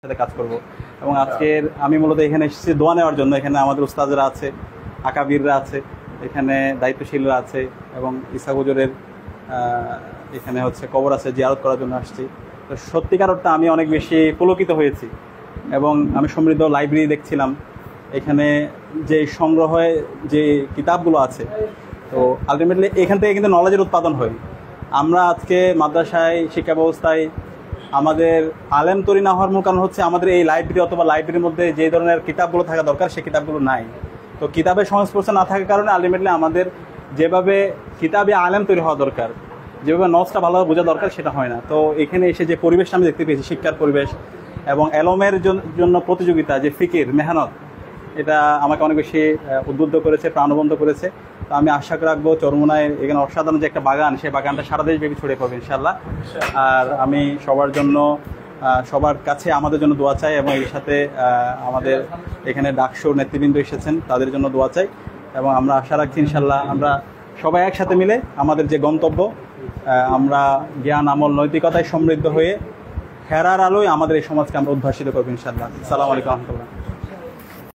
সাথে কাজ করব। এবং আজকের আমি মূলত এখানে এসেছি দোয়া নেওয়ার জন্য। এখানে আমাদের উস্তাদরা আছে, আকাবিররা আছে, এখানে দায়িত্বশীলরা আছে এবং ইসা হুজুরের এখানে হচ্ছে কবর আছে, জিয়ারত করার জন্য আসছি। তো সত্যিকার অর্থে আমি অনেক বেশি পুলকিত হয়েছি এবং আমি সমৃদ্ধ লাইব্রেরি দেখছিলাম এখানে যে সংগ্রহে যে কিতাবগুলো আছে। তো আলটিমেটলি এখান থেকে কিন্তু নলেজের উৎপাদন হয়। আমরা আজকে মাদ্রাসায় শিক্ষা ব্যবস্থায় আমাদের আলেম তৈরি না হওয়ার মূল কারণ হচ্ছে আমাদের এই লাইব্রেরি অথবা লাইব্রেরির মধ্যে যে ধরনের কিতাবগুলো থাকা দরকার সেই কিতাবগুলো নাই। তো কিতাবের সংস্পর্শ না থাকার কারণে আলটিমেটলি আমাদের যেভাবে কিতাবে আলেম তৈরি হওয়া দরকার, যেভাবে নসটা ভালোভাবে বোঝা দরকার সেটা হয় না। তো এখানে এসে যে পরিবেশটা আমি দেখতে পেয়েছি, শিক্ষার পরিবেশ এবং এলমের জন্য প্রতিযোগিতা, যে ফিকির মেহনত, এটা আমাকে অনেক বেশি উদ্বুদ্ধ করেছে, প্রাণবন্ত করেছে। তো আমি আশা রাখবো চরমোনায় এখানে অসাধারণ যে একটা বাগান, সেই বাগানটা সারা দেশব্যাপী ছড়িয়ে পড়বে ইনশাআল্লাহ। আর আমি সবার জন্য, সবার কাছে আমাদের জন্য দোয়া চাই এবং এর সাথে আমাদের এখানে ডাকসুর নেতৃবৃন্দ এসেছেন, তাদের জন্য দোয়া চাই। এবং আমরা আশা রাখছি ইনশাআল্লাহ আমরা সবাই একসাথে মিলে আমাদের যে গন্তব্য, আমরা জ্ঞান, আমল, নৈতিকতায় সমৃদ্ধ হয়ে হেরার আলোয় আমাদের এই সমাজকে আমরা উদ্ভাসিত করবো ইনশাআল্লাহ। আসসালামু আলাইকুম ওয়া রাহমাতুল্লাহ।